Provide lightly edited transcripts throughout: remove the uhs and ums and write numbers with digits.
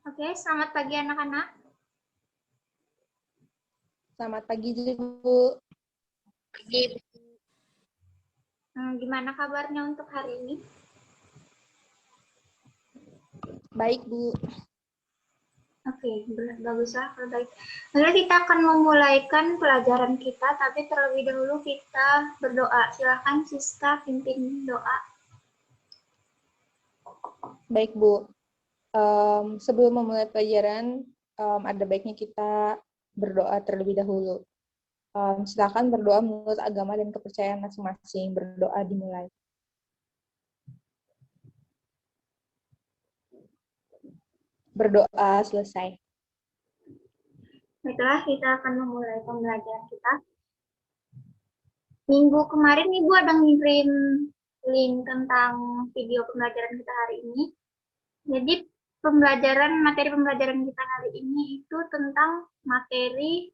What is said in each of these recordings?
Oke, selamat pagi anak-anak. Selamat pagi, Bu. Gimana kabarnya untuk hari ini? Baik, Bu. Oke, baguslah kalau baik. Lalu kita akan memulaikan pelajaran kita, tapi terlebih dahulu kita berdoa. Silakan Siska pimpin doa. Baik, Bu. Sebelum memulai pelajaran, ada baiknya kita berdoa terlebih dahulu. Silakan berdoa menurut agama dan kepercayaan masing-masing. Berdoa dimulai. Berdoa selesai. Baiklah, kita akan memulai pembelajaran kita. Minggu kemarin Ibu ada ngirim link tentang video pembelajaran kita hari ini. Jadi materi pembelajaran kita hari ini itu tentang materi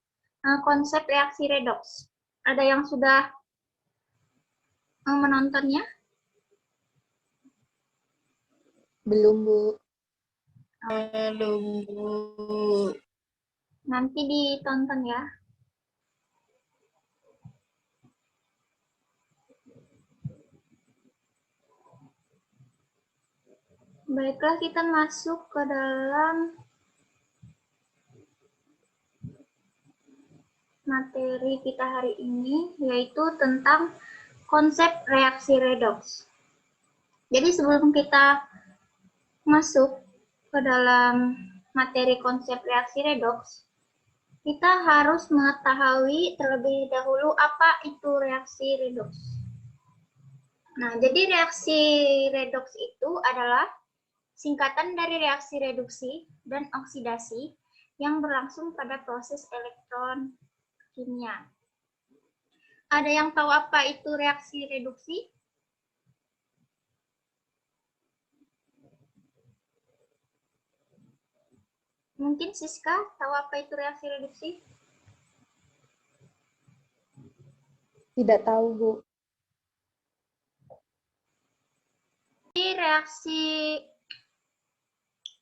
konsep reaksi redoks. Ada yang sudah menontonnya? Belum, Bu. Belum, Bu. Nanti ditonton ya. Baiklah, kita masuk ke dalam materi kita hari ini, yaitu tentang konsep reaksi redoks. Jadi sebelum kita masuk ke dalam materi konsep reaksi redoks, kita harus mengetahui terlebih dahulu apa itu reaksi redoks. Nah, jadi reaksi redoks itu adalah singkatan dari reaksi reduksi dan oksidasi yang berlangsung pada proses elektron kimia. Ada yang tahu apa itu reaksi reduksi? Mungkin Siska tahu apa itu reaksi reduksi? Tidak tahu, Bu. Jadi reaksi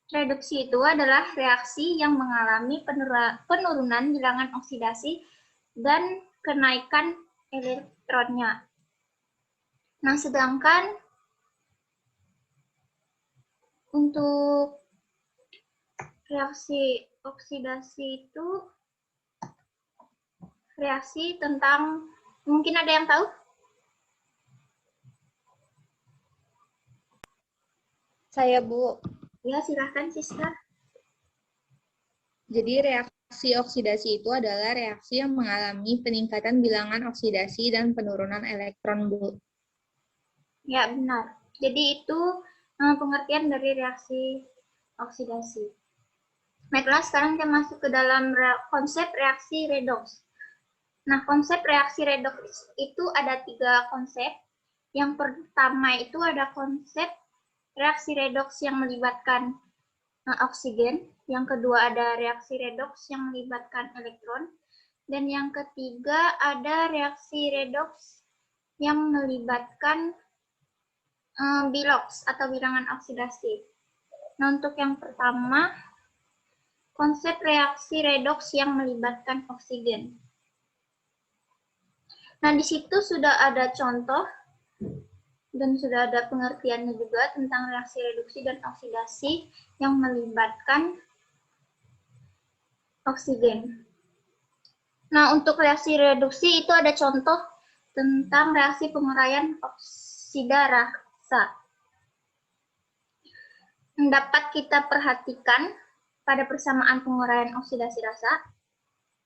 reduksi itu adalah reaksi yang mengalami penurunan bilangan oksidasi dan kenaikan elektronnya. Nah, sedangkan untuk reaksi oksidasi itu reaksi tentang, mungkin ada yang tahu? Saya, Bu. Ya, silahkan Siska. Jadi reaksi oksidasi itu adalah reaksi yang mengalami peningkatan bilangan oksidasi dan penurunan elektron, Bu. Ya, benar. Jadi itu pengertian dari reaksi oksidasi. Baiklah, sekarang kita masuk ke dalam konsep reaksi redoks. Nah, konsep reaksi redoks itu ada 3 konsep. Yang pertama itu ada konsep reaksi redoks yang melibatkan oksigen. Yang kedua ada reaksi redoks yang melibatkan elektron. Dan yang ketiga ada reaksi redoks yang melibatkan biloks atau bilangan oksidasi. Nah, untuk yang pertama, konsep reaksi redoks yang melibatkan oksigen. Nah, di situ sudah ada contoh dan sudah ada pengertiannya juga tentang reaksi reduksi dan oksidasi yang melibatkan oksigen. Nah, untuk reaksi reduksi itu ada contoh tentang reaksi penguraian oksida rasa. Dapat kita perhatikan pada persamaan penguraian oksidasi rasa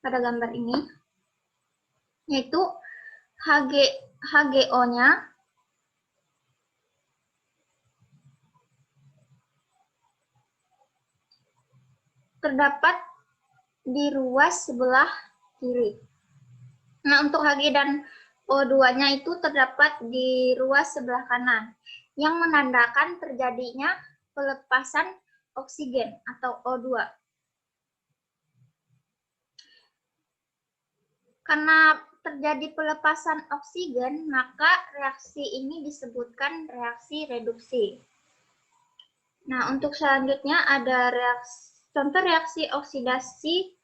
pada gambar ini, yaitu HGO-nya terdapat di ruas sebelah kiri. Nah, untuk Hg dan O2-nya itu terdapat di ruas sebelah kanan, yang menandakan terjadinya pelepasan oksigen atau O2. Karena terjadi pelepasan oksigen, maka reaksi ini disebutkan reaksi reduksi. Nah, untuk selanjutnya ada reaksi contoh reaksi oksidasi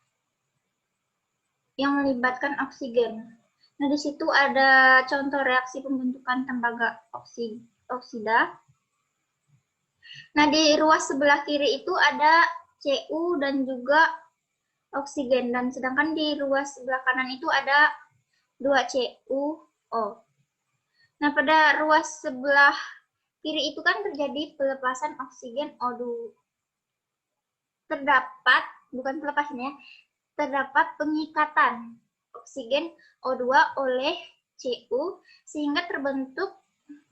yang melibatkan oksigen. Nah, di situ ada contoh reaksi pembentukan tembaga oksida. Nah, di ruas sebelah kiri itu ada Cu dan juga oksigen, dan sedangkan di ruas sebelah kanan itu ada 2 CuO. Nah, pada ruas sebelah kiri itu kan terjadi pelepasan oksigen O2. Bukan pelepasan ya, terdapat pengikatan oksigen O2 oleh Cu sehingga terbentuk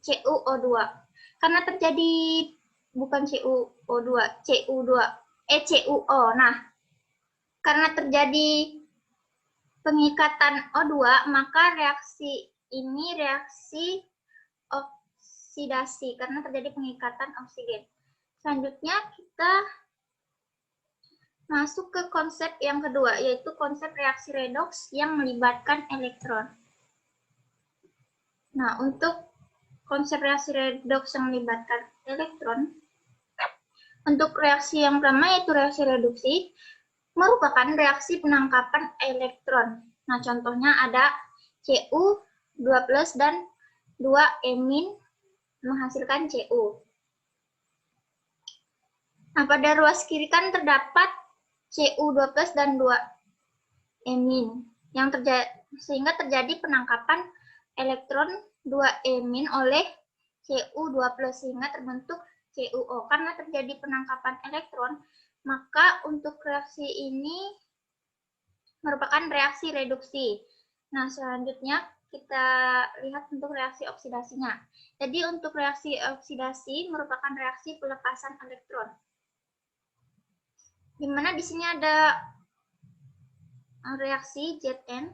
CuO2. Karena terjadi bukan CuO2, CuO. Nah, karena terjadi pengikatan O2, maka reaksi ini reaksi oksidasi karena terjadi pengikatan oksigen. Selanjutnya kita masuk ke konsep yang kedua, yaitu konsep reaksi redoks yang melibatkan elektron. Nah, untuk konsep reaksi redoks yang melibatkan elektron, untuk reaksi yang pertama yaitu reaksi reduksi, merupakan reaksi penangkapan elektron. Nah, contohnya ada Cu2+ dan 2- menghasilkan Cu. Nah, pada ruas kiri kan terdapat Cu2+ dan 2- yang sehingga terjadi penangkapan elektron 2- oleh Cu2+ sehingga terbentuk CuO. Karena terjadi penangkapan elektron, maka untuk reaksi ini merupakan reaksi reduksi. Nah, selanjutnya kita lihat untuk reaksi oksidasinya. Jadi untuk reaksi oksidasi merupakan reaksi pelepasan elektron. Di mana di sini ada reaksi Zn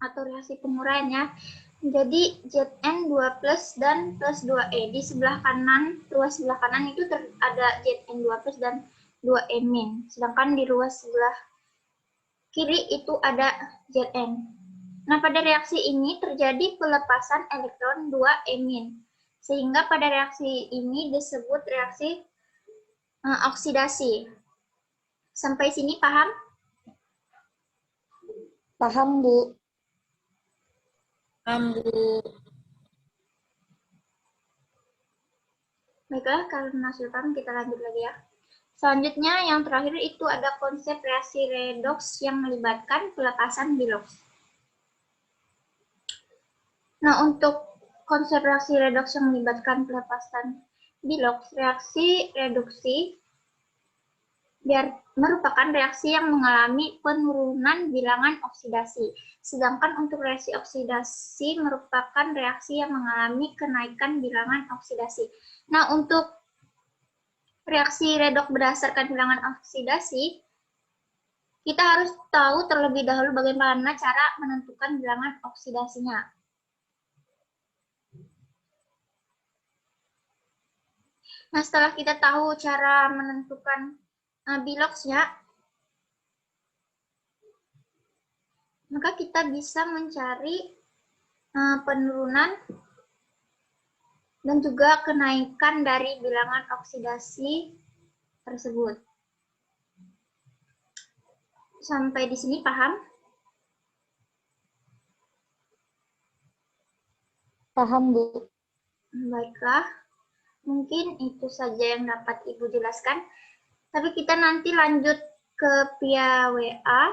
atau reaksi penguraiannya. Jadi Zn2+ dan plus 2e. Di sebelah kanan, ruas sebelah kanan itu ada Zn2+ dan 2-. Sedangkan di ruas sebelah kiri itu ada Zn. Nah, pada reaksi ini terjadi pelepasan elektron 2-. Sehingga pada reaksi ini disebut reaksi oksidasi. Sampai sini paham? Paham, Bu. Paham, Bu. Baiklah, karena sudah paham, kita lanjut lagi ya. Selanjutnya, yang terakhir itu ada konsep reaksi redoks yang melibatkan pelepasan biloks. Nah, untuk konsep reaksi redoks yang melibatkan pelepasan biloks, reaksi reduksi merupakan reaksi yang mengalami penurunan bilangan oksidasi. Sedangkan untuk reaksi oksidasi merupakan reaksi yang mengalami kenaikan bilangan oksidasi. Nah, untuk reaksi redoks berdasarkan bilangan oksidasi, kita harus tahu terlebih dahulu bagaimana cara menentukan bilangan oksidasinya. Nah, setelah kita tahu cara menentukan biloksnya, maka kita bisa mencari penurunan dan juga kenaikan dari bilangan oksidasi tersebut. Sampai di sini paham? Paham, Bu. Baiklah, mungkin itu saja yang dapat Ibu jelaskan. Tapi kita nanti lanjut ke via WA.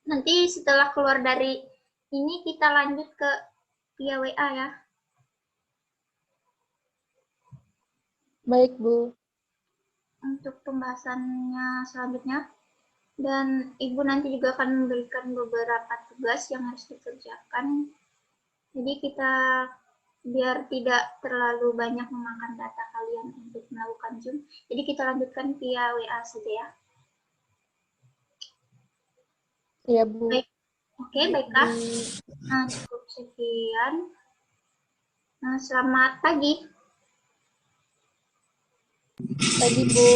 Nanti setelah keluar dari ini kita lanjut ke via WA ya. Baik, Bu. Untuk pembahasannya selanjutnya. Dan Ibu nanti juga akan memberikan beberapa tugas yang harus dikerjakan. Jadi kita biar tidak terlalu banyak memakan data kalian untuk melakukan Zoom. Jadi kita lanjutkan via WA saja ya. Iya, Bu. Baik. Oke, baiklah. Nah, cukup sekian. Nah, selamat pagi. Pagi, Bu.